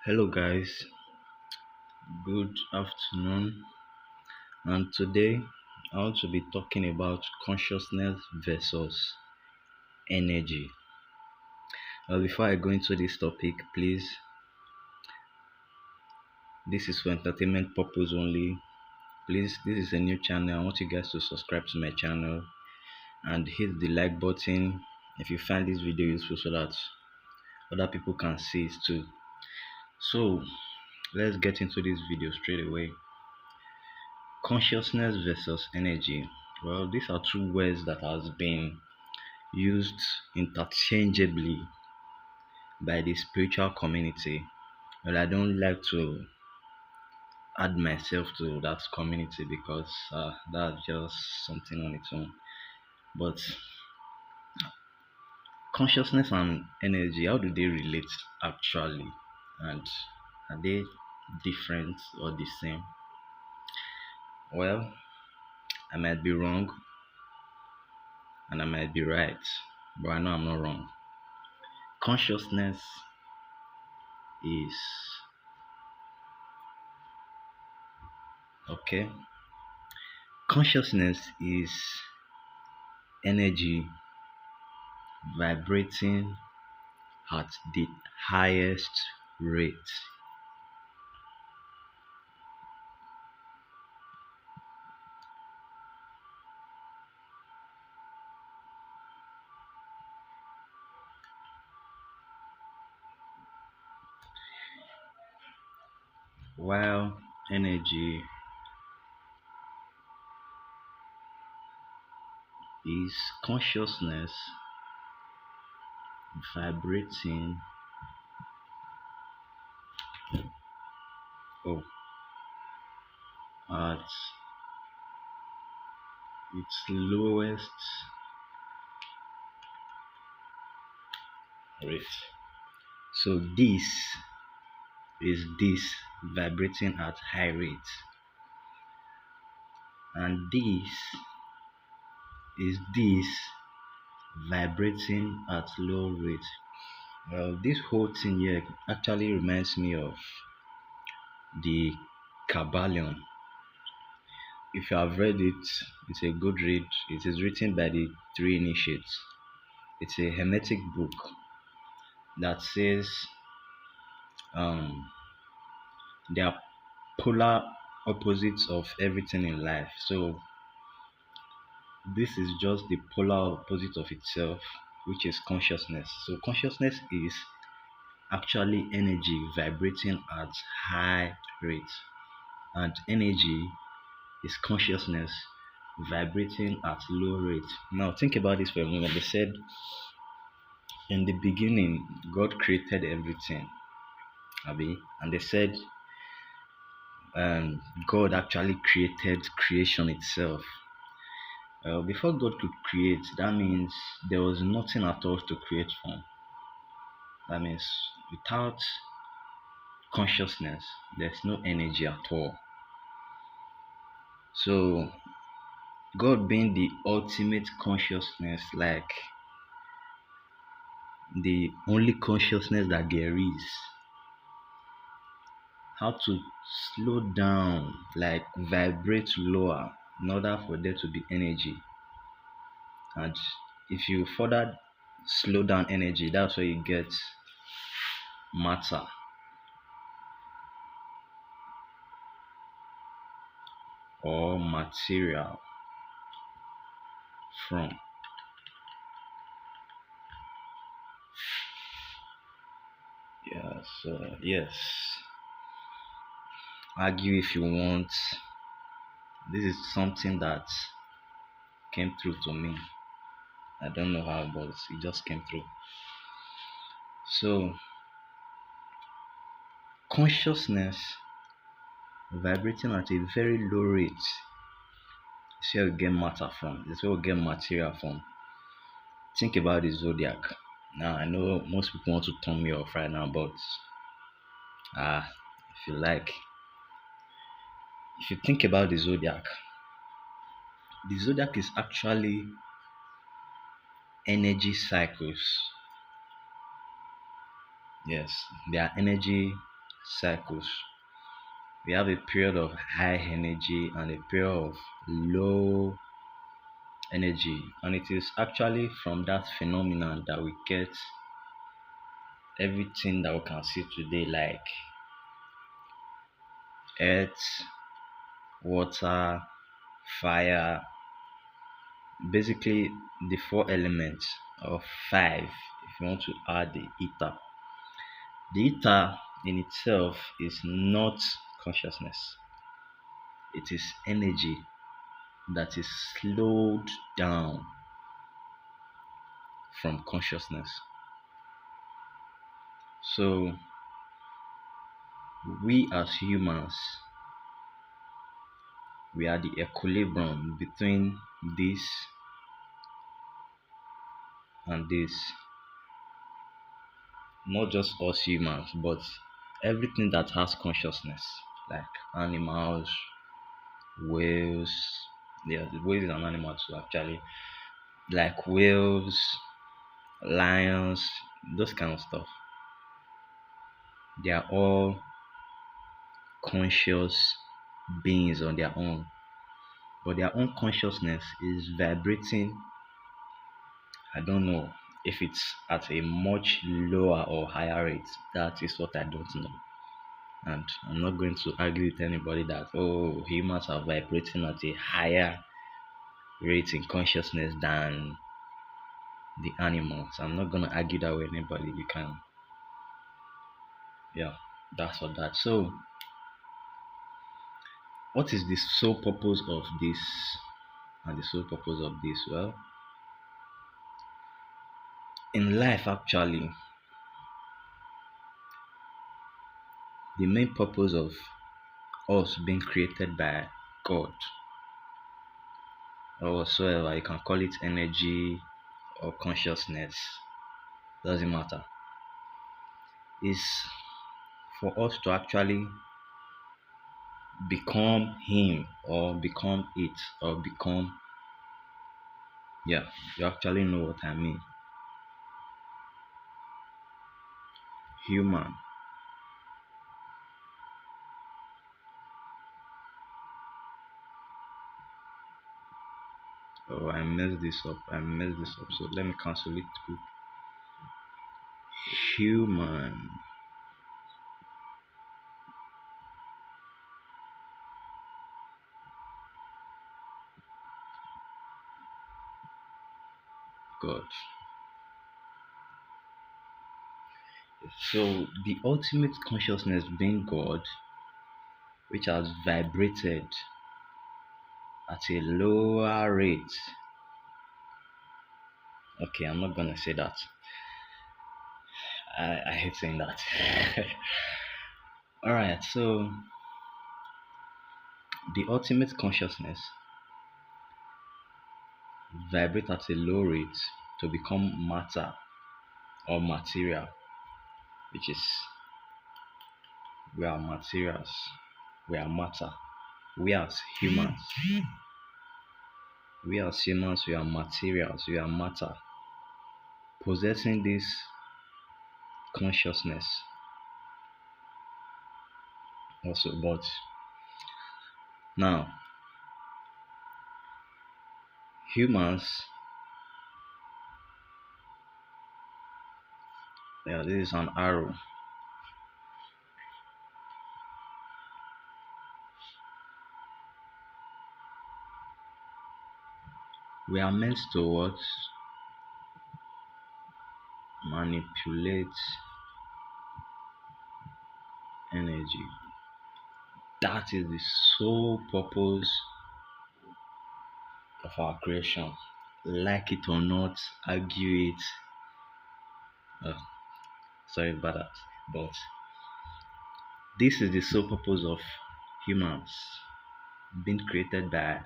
Hello, guys. Good afternoon. And today I want to be talking about consciousness versus energy. Before I go into this topic, please, this is for entertainment purpose only. Please, this is a new channel. I want you guys to subscribe to my channel and hit the like button if you find this video useful so that other people can see it too. So, let's get into this video straight away. Consciousness versus energy. Well, these are two words that has been used interchangeably by the spiritual community. Well, I don't like to add myself to that community because that's just something on its own. But consciousness and energy, how do they relate actually? And are they different or the same? Well, I might be wrong and I might be right, but I know I'm not wrong. Consciousness is okay. Consciousness is energy vibrating at the highest rate. While energy is consciousness vibrating oh, at its lowest rate. So this vibrating at high rate, and this vibrating at low rate. Well, this whole thing here actually reminds me of the Kabbalion. If you have read it, it's a good read. It is written by the three initiates. It's a hermetic book that says um, they are polar opposites of everything in life. So this is just the polar opposite of itself, which is consciousness. So consciousness is actually energy vibrating at high rate, and energy is consciousness vibrating at low rate. Now think about this for a moment. They said in the beginning God created everything, Abi, and they said God actually created creation itself. Before God could create, that means there was nothing at all to create from. That means without consciousness, there's no energy at all. So God being the ultimate consciousness, like the only consciousness that there is, how to slow down, like vibrate lower in order for there to be energy. And if you further slow down energy, that's where you get matter or material from. Yes, argue if you want. This is something that came through to me. I don't know how, but it just came through. So consciousness vibrating at a very low rate is where we get matter from. It's where we get material from. Think about the zodiac. Now I know most people want to turn me off right now, but if you like, if you think about the zodiac is actually energy cycles. Yes, they are energy cycles. We have a period of high energy and a period of low energy, and it is actually from that phenomenon that we get everything that we can see today, like earth, water, fire, basically the four elements, or five if you want to add the ether. The ether in itself is not consciousness, it is energy that is slowed down from consciousness. So we as humans, we are the equilibrium between this and this. Not just us humans, but everything that has consciousness, like animals, whales. Yeah, the whale is an animal too, actually. Like whales, lions, those kind of stuff. They are all conscious beings on their own, but their own consciousness is vibrating. I don't know if it's at a much lower or higher rate. That is what I don't know. And I'm not going to argue with anybody that, oh, humans are vibrating at a higher rate in consciousness than the animals. I'm not going to argue that with anybody. You can, yeah, that's what that. So, what is the sole purpose of this? And the sole purpose of this? Well, in life, actually, the main purpose of us being created by God, or whatsoever, you can call it energy or consciousness, doesn't matter, is for us to actually become Him or become it or become, yeah, you actually know what I mean. Human. Oh, I messed this up. I messed this up. So let me cancel it quick. Human. God. So the ultimate consciousness being God, which has vibrated at a lower rate. Okay, I'm not gonna say that. I hate saying that. Alright, so the ultimate consciousness vibrate at a low rate to become matter or material, which is, we are materials, we are matter. We as humans, we are materials, we are matter, possessing this consciousness also. But now, humans, yeah, this is an arrow. We are meant to what? Manipulate energy. That is the sole purpose of our creation. Like it or not, argue it. Uh, Sorry about that. But this is the sole purpose of humans being created by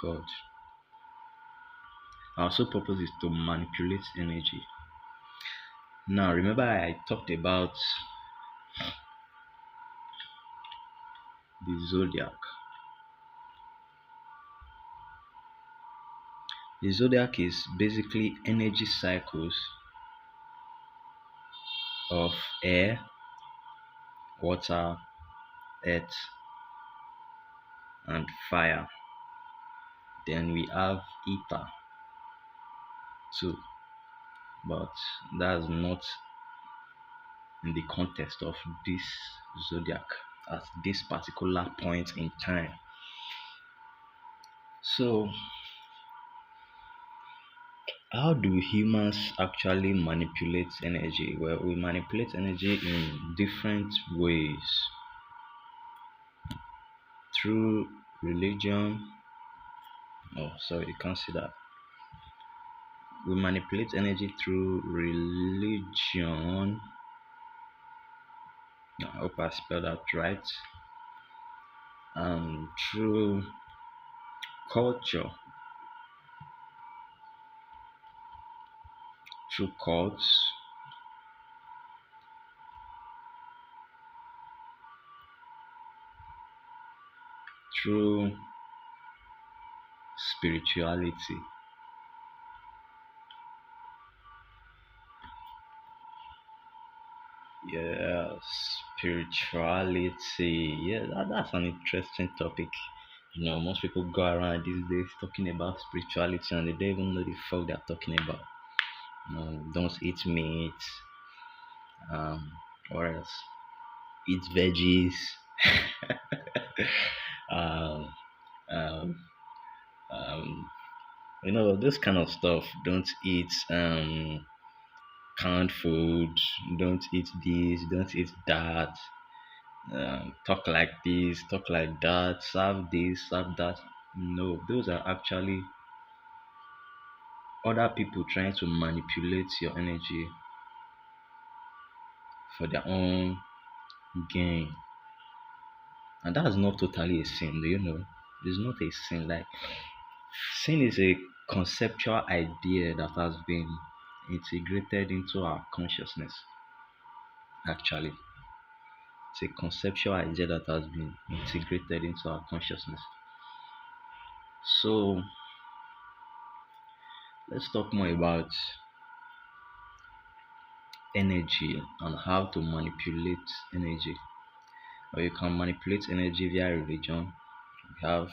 God. Our sole purpose is to manipulate energy. Now, remember I talked about the zodiac. The zodiac is basically energy cycles of air, water, earth, and fire. Then we have ether too, but that's not in the context of this zodiac at this particular point in time. So, how do humans actually manipulate energy? Well, we manipulate energy in different ways through religion. Oh, sorry, you can't see that. We manipulate energy through religion. I hope I spelled that right. Through culture, through cults, through spirituality. Yeah, spirituality. Yeah, that's an interesting topic. Most people go around these days talking about spirituality and they don't even know the fuck they're talking about. Don't eat meat, um, or else eat veggies. um, um, um, this kind of stuff. Don't eat canned food. Don't eat this. Don't eat that. Talk like this, talk like that, serve this, serve that. No, those are actually other people trying to manipulate your energy for their own gain. And that's not totally a sin, do you know? It's not a sin. Like, sin is a conceptual idea that has been integrated into our consciousness, actually. It's a conceptual idea that has been integrated into our consciousness. So, let's talk more about energy and how to manipulate energy. Or you can manipulate energy via religion. We have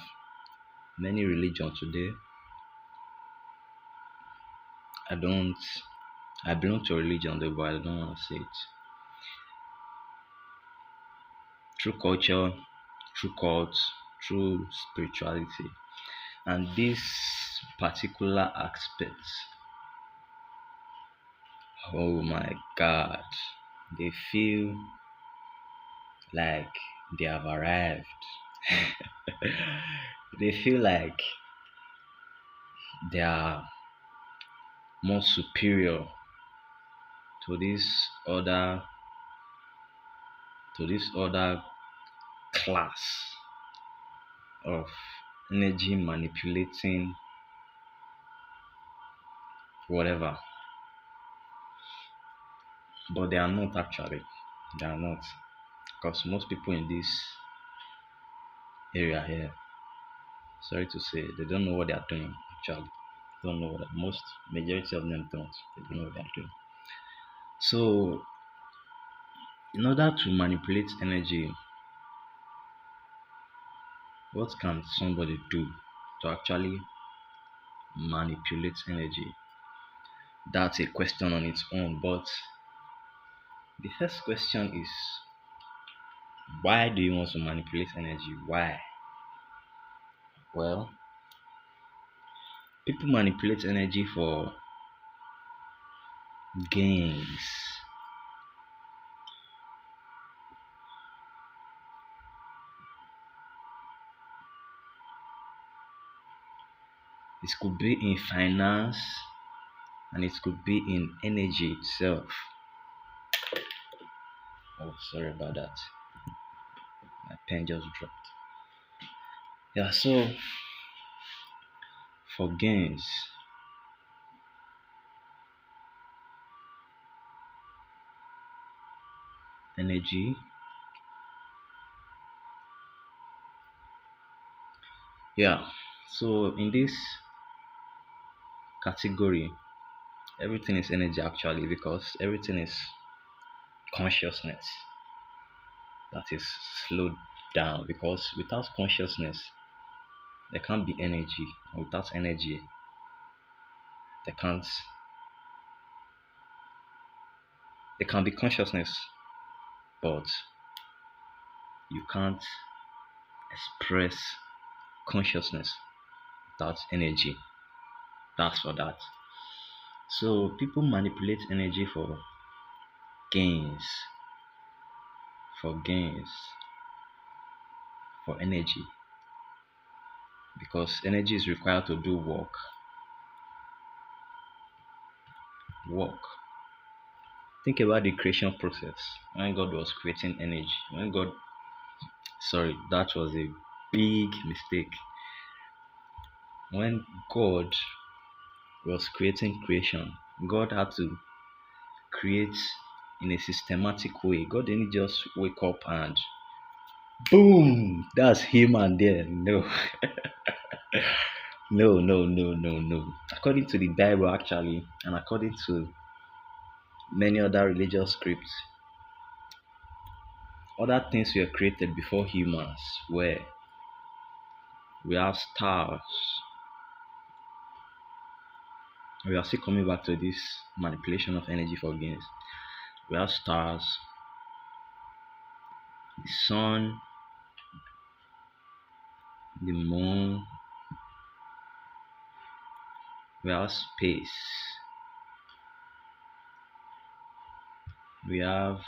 many religions today. I don't I belong to a religion though, but I don't want to say it. Through culture, through cults, through spirituality. And these particular aspects, oh my god, they feel like they have arrived. They feel like they are more superior to this other class of energy manipulating whatever, but they are not actually. They are not, because most people in this area here, sorry to say, they don't know what they are doing. Actually, don't know what most majority of them don't. They don't know what they are doing. So, in order to manipulate energy, what can somebody do to actually manipulate energy? That's a question on its own. But the first question is, why do you want to manipulate energy? Why? Well, people manipulate energy for gains. It could be in finance and it could be in energy itself. Oh, sorry about that. My pen just dropped. Yeah, so for gains, energy, yeah. So in this category, everything is energy actually, because everything is consciousness. that is slowed down, because without consciousness there can't be energy, and without energy there can't there can be consciousness, but you can't express consciousness without energy. That's for that. So people manipulate energy gains, for gains, for energy, because energy is required to do work. Think about the creation process. When God was creating energy, when God, sorry, that was a big mistake. When God was creating creation, God had to create in a systematic way. God didn't just wake up and boom, that's him and there. No, no. According to the Bible, actually, and according to many other religious scripts, other things were created before humans, where we have stars. We are still coming back to this manipulation of energy for gains. We have stars, the sun, the moon, we have space, we have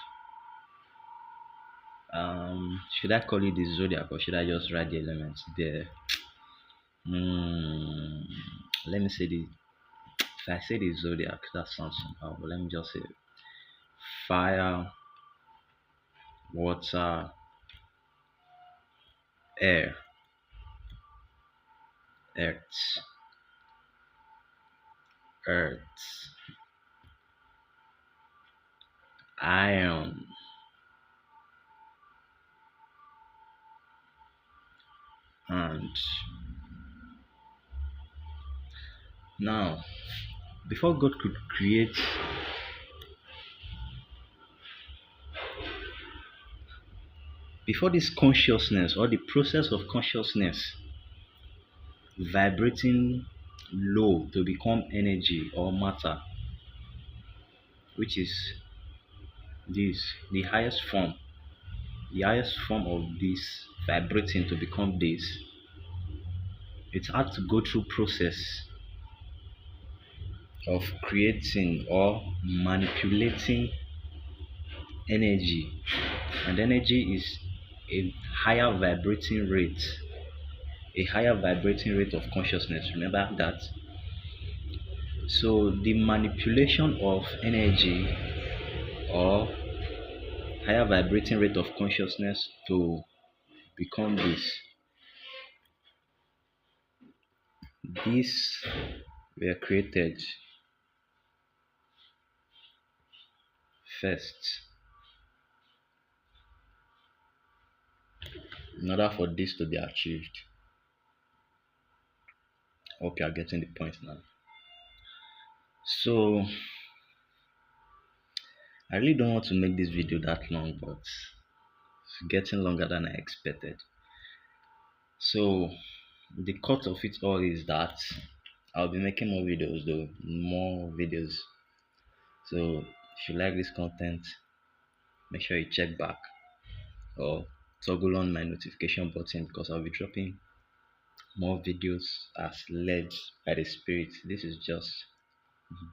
should I call it the zodiac, or should I just write the elements there? Hmm, let me say the if I say the zodiac, that sounds somehow, but let me just say fire, water, air, earth, earth, iron, and now before God could create, before this consciousness or the process of consciousness vibrating low to become energy or matter, which is this the highest form of this vibrating to become this, it had to go through process of creating or manipulating energy, and energy is a higher vibrating rate, a higher vibrating rate of consciousness, remember that. So the manipulation of energy or higher vibrating rate of consciousness to become this were created first in order for this to be achieved. Hope you are getting the point now. So I really don't want to make this video that long, but it's getting longer than I expected. So the cut of it all is that I'll be making more videos, though, more videos. So if you like this content, make sure you check back or toggle on my notification button, because I'll be dropping more videos as led by the Spirit. This is just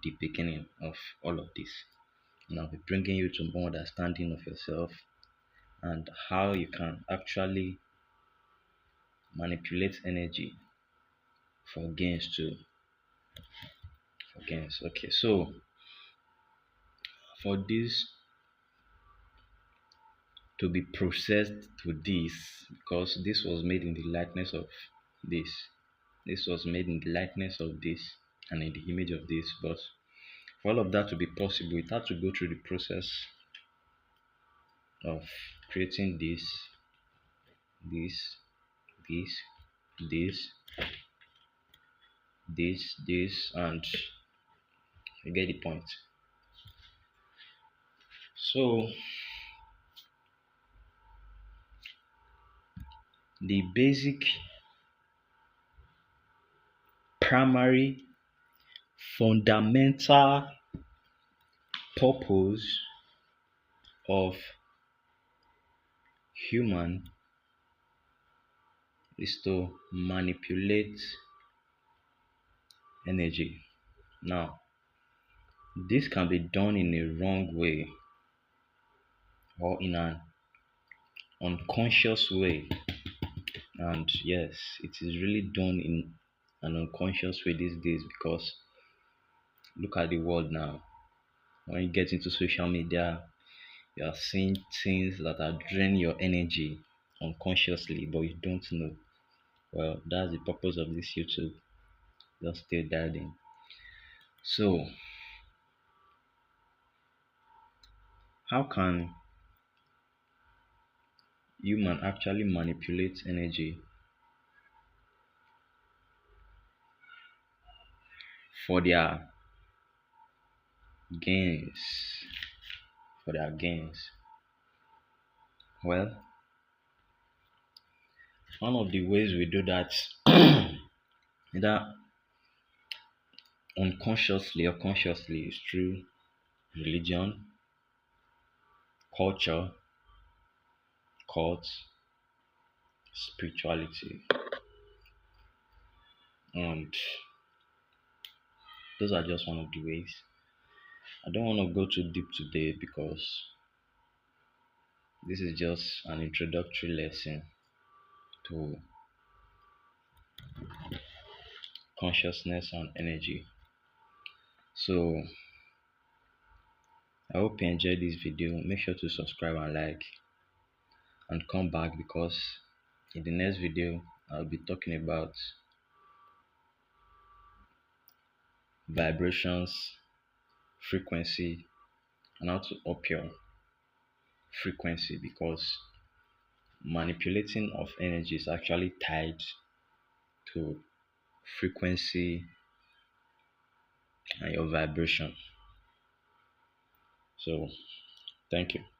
the beginning of all of this, and I'll be bringing you to more understanding of yourself and how you can actually manipulate energy for gains too. For gains. Okay, so for this to be processed to this, because this was made in the likeness of this, this was made in the likeness of this and in the image of this, but for all of that to be possible, it had to go through the process of creating this, this, this, this, and you get the point. So The basic, primary, fundamental purpose of human is to manipulate energy. Now, this can be done in a wrong way or in an unconscious way. And yes, it is really done in an unconscious way these days because look at the world now. When you get into social media, you are seeing things that are draining your energy unconsciously, but you don't know. Well, that's the purpose of this YouTube. Just stay dialed in. So, how can human actually manipulate energy for their gains? For their gains. Well, one of the ways we do that, either unconsciously or consciously, is through religion, culture, cults, spirituality, and those are just one of the ways. I don't want to go too deep today because this is just an introductory lesson to consciousness and energy. So I hope you enjoyed this video. Make sure to subscribe and like and come back because in the next video I'll be talking about vibrations, frequency, and how to up your frequency because manipulating of energy is actually tied to frequency and your vibration. So thank you.